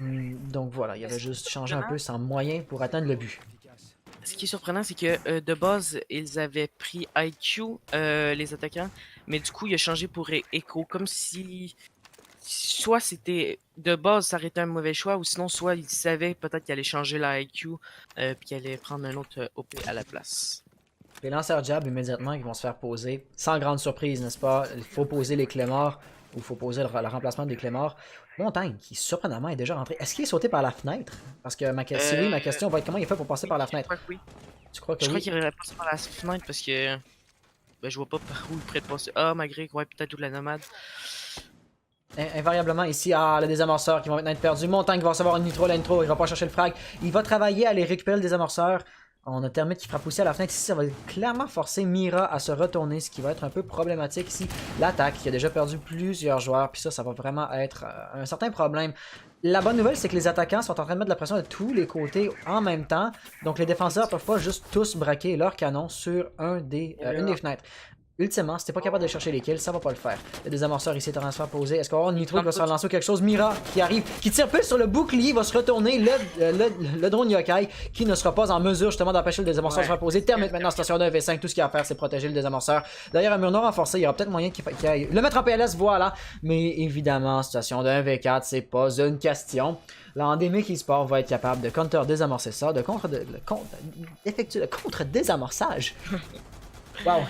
C: Donc voilà, il avait juste changé un peu son moyen pour atteindre le but.
D: Ce qui est surprenant, c'est que de base, ils avaient pris IQ, les attaquants, mais du coup, il a changé pour Echo, comme si soit c'était de base, ça aurait été un mauvais choix, ou sinon, soit il savait peut-être qu'il allait changer la IQ, puis qu'il allait prendre un autre OP à la place.
C: Les lanceurs jab immédiatement qui vont se faire poser, sans grande surprise, n'est-ce pas? Il faut poser les Claymores, ou il faut poser le remplacement des Claymores. Montagne, qui surprenamment est déjà rentré. Est-ce qu'il est sauté par la fenêtre? Parce que si oui, ma question va être comment il fait pour passer par la fenêtre?
D: Je crois que oui.
C: Tu crois que
D: Je crois
C: oui?
D: qu'il aurait passé par la fenêtre parce que je vois pas par où il pourrait passer. Ah, malgré ouais, peut-être où la nomade.
C: Invariablement ici, le désamorceur qui va maintenant être perdu. Montagne qui va recevoir une nitro, la nitro, il va pas chercher le frag. Il va travailler à aller récupérer le désamorceur. On a Termite qui frappe aussi à la fenêtre. Ici, ça va clairement forcer Mira à se retourner, ce qui va être un peu problématique ici. L'attaque, qui a déjà perdu plusieurs joueurs, puis ça va vraiment être un certain problème. La bonne nouvelle, c'est que les attaquants sont en train de mettre de la pression de tous les côtés en même temps. Donc les défenseurs peuvent pas juste tous braquer leur canon sur une des fenêtres. Ultimement, si t'es pas capable de chercher les kills, ça va pas le faire. Le désamorceur ici est en train de se faire poser. Est-ce qu'on va avoir Nitro qui va se faire lancer quelque chose? Mira qui arrive, qui tire plus sur le bouclier, va se retourner. Le drone Yokai qui ne sera pas en mesure justement d'empêcher le désamorceur de se faire poser. Termine maintenant station 1 V5. Tout ce qu'il y a à faire, c'est protéger le désamorceur. D'ailleurs, un mur non renforcé, il y aura peut-être moyen qu'il aille le mettre en PLS, voilà. Mais évidemment, situation de 1 V4, c'est pas une question. L'endémique e-sport va être capable de counter-désamorcer ça, d'effectuer le contre-désamorçage. Wow.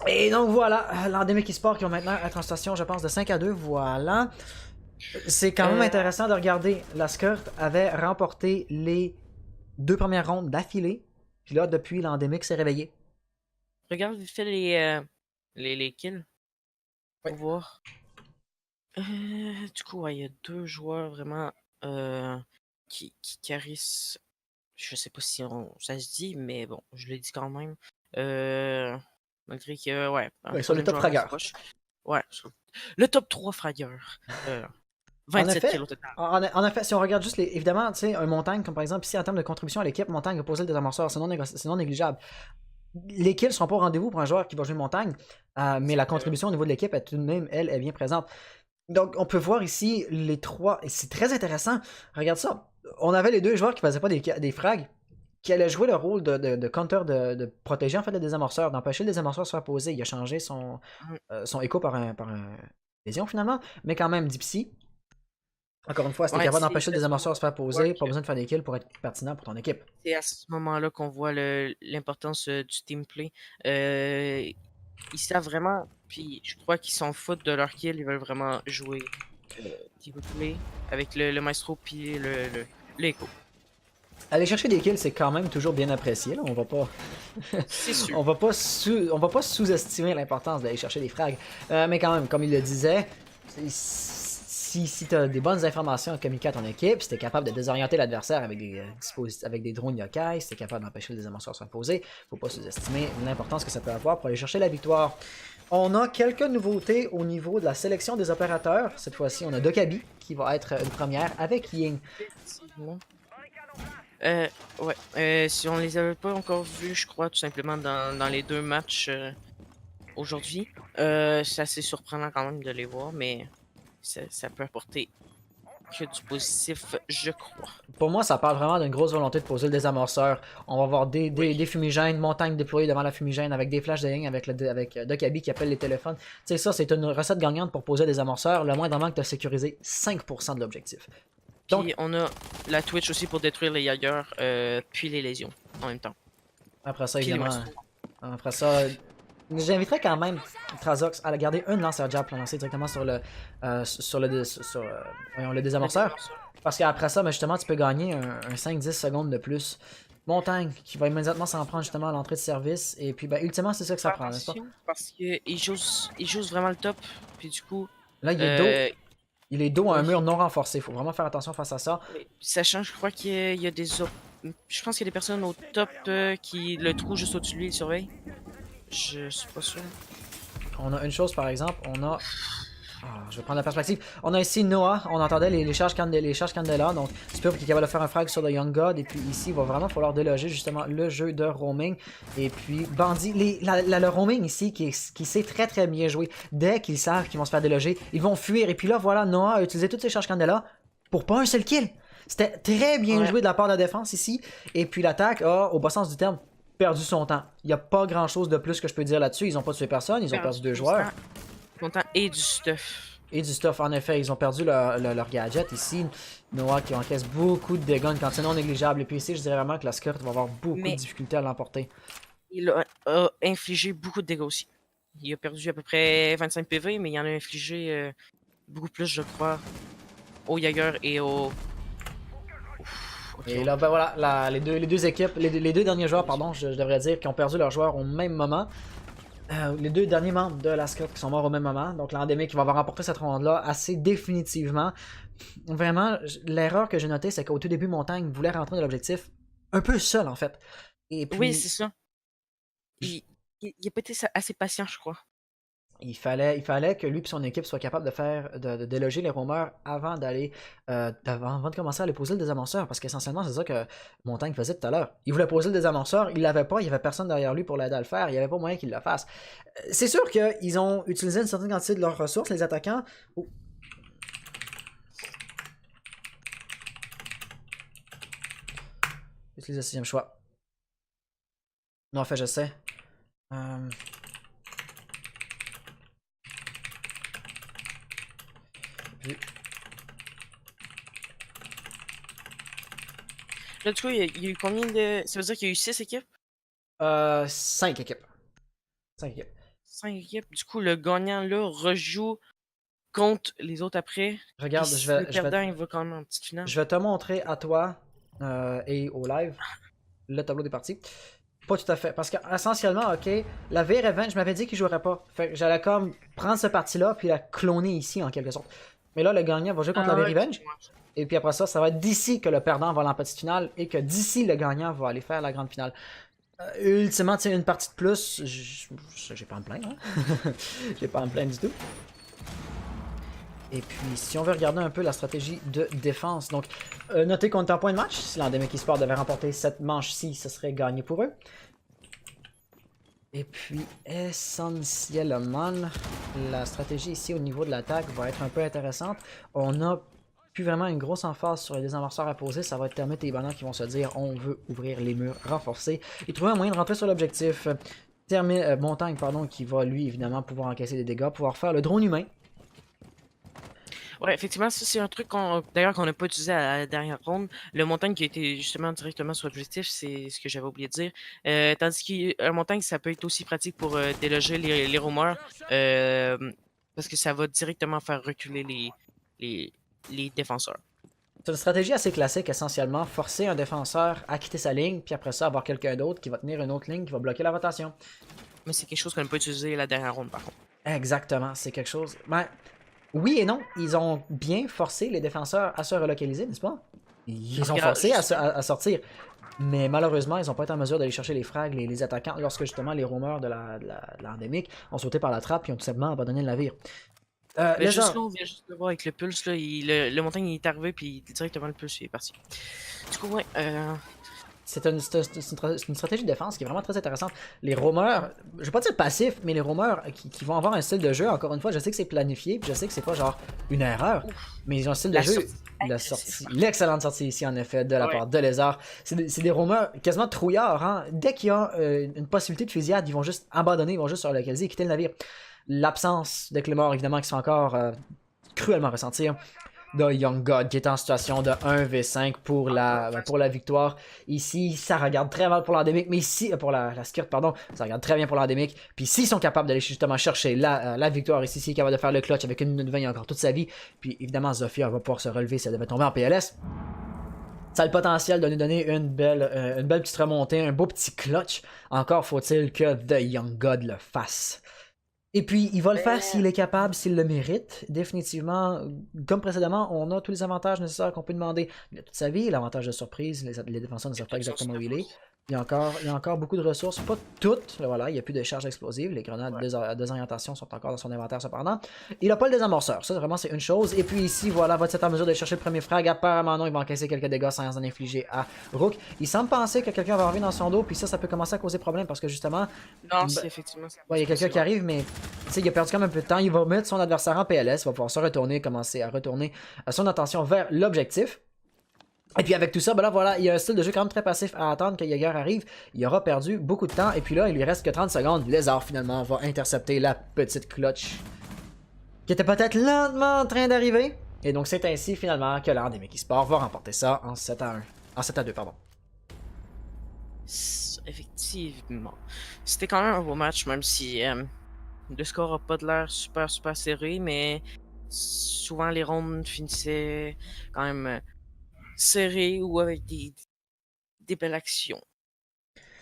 C: Et donc voilà, l'Endemic eSport qui ont maintenant être en station, je pense, de 5-2, voilà. C'est quand même intéressant de regarder. La Skirt avait remporté les 2 premières rondes d'affilée. Puis là, depuis, l'Endemic s'est réveillé.
D: Regarde vite fait les kills. Pour voir. Du coup, ouais, il y a 2 joueurs vraiment qui carissent. Je sais pas si ça se dit, mais bon, je le dis quand même. Malgré que, ouais.
C: Sur le top fragueur.
D: Ouais, le top 3 fragueur. 27 kills au total.
C: En effet, si on regarde juste évidemment, tu sais, un Montagne, comme par exemple, ici en termes de contribution à l'équipe, Montagne va poser le désamorceur, c'est non négligeable. Les kills ne seront pas au rendez-vous pour un joueur qui va jouer Montagne, mais la contribution au niveau de l'équipe, tout de même, elle est bien présente. Donc, on peut voir ici les 3, et c'est très intéressant. Regarde ça. On avait les 2 joueurs qui ne faisaient pas des frags, qui allait jouer le rôle de counter, de protéger en fait le désamorceur, d'empêcher le désamorceur de se faire poser. Il a changé son écho par un lésion finalement, mais quand même Dipsy. Encore une fois, si t'es
D: Ouais,
C: capable
D: c'est
C: d'empêcher le
D: à ce
C: désamorceur de se faire
D: moment-là qu'on
C: poser,
D: voit
C: pas
D: que
C: besoin de faire des kills pour être pertinent pour ton équipe.
D: c'est à ce moment-là qu'on voit l'importance du team play. Euh, Ils savent vraiment, puis je crois qu'ils s'en foutent de leur kill, ils veulent vraiment jouer team play avec le maestro puis l'écho.
C: Aller chercher des kills, c'est quand même toujours bien apprécié. Là.
D: C'est sûr.
C: On va pas sous-estimer l'importance d'aller chercher des frags. Mais quand même, comme il le disait, si tu as des bonnes informations à communiquer à ton équipe, si tu es capable de désorienter l'adversaire avec avec des drones yokai, si tu es capable d'empêcher le désamorceur de se poser, faut pas sous-estimer l'importance que ça peut avoir pour aller chercher la victoire. On a quelques nouveautés au niveau de la sélection des opérateurs. Cette fois-ci, on a Dokabi qui va être une première avec Ying.
D: Effectivement. Ouais. Si on les avait pas encore vus, je crois, tout simplement dans les deux matchs aujourd'hui. C'est assez surprenant quand même de les voir, mais ça peut apporter que du positif, je crois.
C: Pour moi, ça parle vraiment d'une grosse volonté de poser le désamorceur. On va avoir des fumigènes, montagnes déployées devant la fumigène avec des flashs de ligne avec Dokabi qui appelle les téléphones. Tu sais, ça, c'est une recette gagnante pour poser le désamorceur, le moindrement que tu as sécurisé 5% de l'objectif.
D: Puis
C: Donc,
D: on a la Twitch aussi pour détruire les Jaeger, puis les lésions en même temps.
C: après ça,
D: Puis les
C: évidemment,
D: maestros.
C: après ça, j'inviterais quand même Trazox à garder un lanceur jab pour lancer directement sur le désamorceur. Parce qu'après ça, ben justement, tu peux gagner un 5-10 secondes de plus. Montagne, qui va immédiatement s'en prendre justement à l'entrée de service. Et puis, ben, ultimement, c'est ça que ça prend, n'est-ce pas?
D: Attention, parce qu'ils jouent vraiment le top, puis du coup,
C: Là, il est dos à un
D: oui.
C: mur non renforcé. Faut vraiment faire attention face à ça.
D: Sachant, je crois qu'il y a je pense qu'il y a des personnes au top qui le trou juste au-dessus de lui, ils surveillent. Je suis pas sûr.
C: On a une chose, par exemple, on a... je vais prendre la perspective. On a ici Noah, on entendait les charges Candela, donc Spurf qui est capable de faire un frag sur le Young God, et puis ici, il va vraiment falloir déloger justement le jeu de roaming, et puis Bandit, le roaming ici qui sait très très bien jouer, dès qu'ils savent qu'ils vont se faire déloger, ils vont fuir, et puis là, voilà, Noah a utilisé toutes ses charges Candela pour pas un seul kill. C'était très bien joué de la part de la défense ici, et puis l'attaque a, au bas sens du terme, perdu son temps. Il n'y a pas grand chose de plus que je peux dire là-dessus, ils ont pas tué personne, ils ont perdu 2 joueurs.
D: Content et du stuff.
C: Et du stuff, en effet, ils ont perdu leur gadget ici. Noah qui encaisse beaucoup de dégâts, une quantité non négligeable. Et puis ici, je dirais vraiment que la Skirt va avoir beaucoup de difficultés à l'emporter.
D: Il a infligé beaucoup de dégâts aussi. Il a perdu à peu près 25 PV, mais il en a infligé beaucoup plus, je crois, au Jaeger et au...
C: Et là, ben voilà, les deux équipes, les deux derniers joueurs, pardon, je devrais dire, qui ont perdu leurs joueurs au même moment. Les deux derniers membres de la Skirt qui sont morts au même moment. Donc l'Endémique qui va avoir remporté cette ronde-là assez définitivement. Vraiment, l'erreur que j'ai notée, c'est qu'au tout début, Montagne voulait rentrer dans l'objectif un peu seul, en fait. Et puis,
D: oui, c'est ça. Il a pas été assez patient, je crois.
C: Il fallait que lui et son équipe soient capables de déloger les roamers avant avant de commencer à aller poser le désamorceur. Parce qu'essentiellement, c'est ça que Montagne faisait tout à l'heure. Il voulait poser le désamorceur, il l'avait pas, il y avait personne derrière lui pour l'aider à le faire, il n'y avait pas moyen qu'il le fasse. C'est sûr qu'ils ont utilisé une certaine quantité de leurs ressources, les attaquants. Oh. Utilise le 6e choix. Non, en fait, je sais.
D: Là, du coup, il y a eu combien de... Ça veut dire qu'il y a eu 6 équipes?
C: 5 équipes. 5 équipes.
D: 5 équipes. Du coup, le gagnant, là, rejoue contre les autres après.
C: Regarde,
D: le perdant, il va quand même en petite finale.
C: Je vais te montrer à toi et au live le tableau des parties. Pas tout à fait. Parce qu'essentiellement, ok, la V-Revenge, je m'avais dit qu'il jouerait pas. Fait que j'allais comme prendre ce parti-là puis la cloner ici en quelque sorte. Mais là, le gagnant va jouer contre la V-Revenge. Et puis après ça, ça va être d'ici que le perdant va aller en petite finale et que d'ici le gagnant va aller faire la grande finale. Ultimement, tu sais, une partie de plus, j'ai pas à me plaindre. Hein? J'ai pas à me plaindre du tout. Et puis, si on veut regarder un peu la stratégie de défense, donc, notez qu'on est en point de match. Si l'Endemic Esport devait remporter cette manche-ci, ce serait gagné pour eux. Et puis, essentiellement, la stratégie ici au niveau de l'attaque va être un peu intéressante. On a plus vraiment une grosse emphase sur les désamorceurs à poser. Ça va être Termite et Ibanner qui vont se dire on veut ouvrir les murs renforcés et trouver un moyen de rentrer sur l'objectif. Montagne, pardon, qui va lui évidemment pouvoir encaisser des dégâts, pouvoir faire le drone humain.
D: Ouais, effectivement, ça c'est un truc d'ailleurs qu'on n'a pas utilisé à la dernière ronde. Le montagne qui a été justement directement sur l'objectif, c'est ce que j'avais oublié de dire. Tandis qu'un montagne, ça peut être aussi pratique pour déloger les roamers, euh, parce que ça va directement faire reculer les, les défenseurs.
C: C'est une stratégie assez classique, essentiellement. Forcer un défenseur à quitter sa ligne, puis après ça, avoir quelqu'un d'autre qui va tenir une autre ligne qui va bloquer la rotation.
D: Mais c'est quelque chose qu'on n'a pas utilisé la dernière ronde, par contre.
C: Exactement, c'est quelque chose. Ben, oui et non, ils ont bien forcé les défenseurs à se relocaliser, n'est-ce pas? Ils ont
D: Regarde,
C: forcé
D: justement,
C: à sortir. Mais malheureusement, ils n'ont pas été en mesure d'aller chercher les frags, les attaquants, lorsque justement les roamers de l'endémique ont sauté par la trappe et ont tout simplement abandonné le navire.
D: ben, juste
C: Lézard,
D: là, on vient juste de voir avec le pulse, là, le montagne il est arrivé, puis directement le pulse il est parti. Du coup, ouais,
C: c'est une stratégie de défense qui est vraiment très intéressante. Les roamers, je vais pas dire passifs, mais les roamers qui vont avoir un style de jeu, encore une fois, je sais que c'est planifié, puis je sais que c'est pas genre une erreur, mais ils ont un style de
D: la
C: jeu.
D: sortie
C: La
D: agressive.
C: sortie, l'excellente sortie ici en effet de la
D: Ouais.
C: part de Lézard. C'est des roamers quasiment trouillards. Hein? Dès qu'il y a une possibilité de fusillade, ils vont juste abandonner, ils vont juste se relocaliser et quitter le navire. L'absence de Clémor, évidemment, qui sont encore cruellement ressentir de Young God qui est en situation de 1v5 pour la victoire. Ici, ça regarde très mal pour l'endémique, mais ici, pour la skirt, pardon, ça regarde très bien pour l'endémique. Puis s'ils sont capables d'aller justement chercher la victoire ici, s'il est capable de faire le clutch avec 1 minute 20 encore toute sa vie, puis évidemment, Zofia va pouvoir se relever si elle devait tomber en PLS. Ça a le potentiel de nous donner une belle petite remontée, un beau petit clutch. Encore faut-il que The Young God le fasse. Et puis, il va le faire s'il est capable, s'il le mérite. Définitivement, comme précédemment, on a tous les avantages nécessaires qu'on peut demander. Il a toute sa vie, l'avantage de surprise, les défenseurs ne savent pas exactement où il est. Il y a encore beaucoup de ressources, pas toutes, voilà, il n'y a plus de charges explosives, les grenades de désorientation sont encore dans son inventaire cependant. Il n'a pas le désamorceur, ça vraiment c'est une chose. Et puis ici, voilà, va-t-il être en mesure de chercher le premier frag? Apparemment non, il va encaisser quelques dégâts sans en infliger à Rook. Il semble penser que quelqu'un va arriver dans son dos, puis ça peut commencer à causer problème parce que justement,
D: Non, c'est effectivement ça.
C: ouais, il y a quelqu'un qui arrive, mais il a perdu quand même un peu de temps. Il va mettre son adversaire en PLS, il va pouvoir se retourner, commencer à retourner son attention vers l'objectif. Et puis avec tout ça, ben là voilà, il y a un style de jeu quand même très passif à attendre que Jaeger arrive. Il aura perdu beaucoup de temps, et puis là, il lui reste que 30 secondes. Lézard finalement va intercepter la petite clutch qui était peut-être lentement en train d'arriver. Et donc c'est ainsi finalement que l'Endemic Sport va remporter ça en 7-1. En 7-2, pardon.
D: Effectivement. C'était quand même un beau match, même si le score n'a pas de l'air super super serré, mais souvent les rondes finissaient quand même serrées ou avec des belles actions.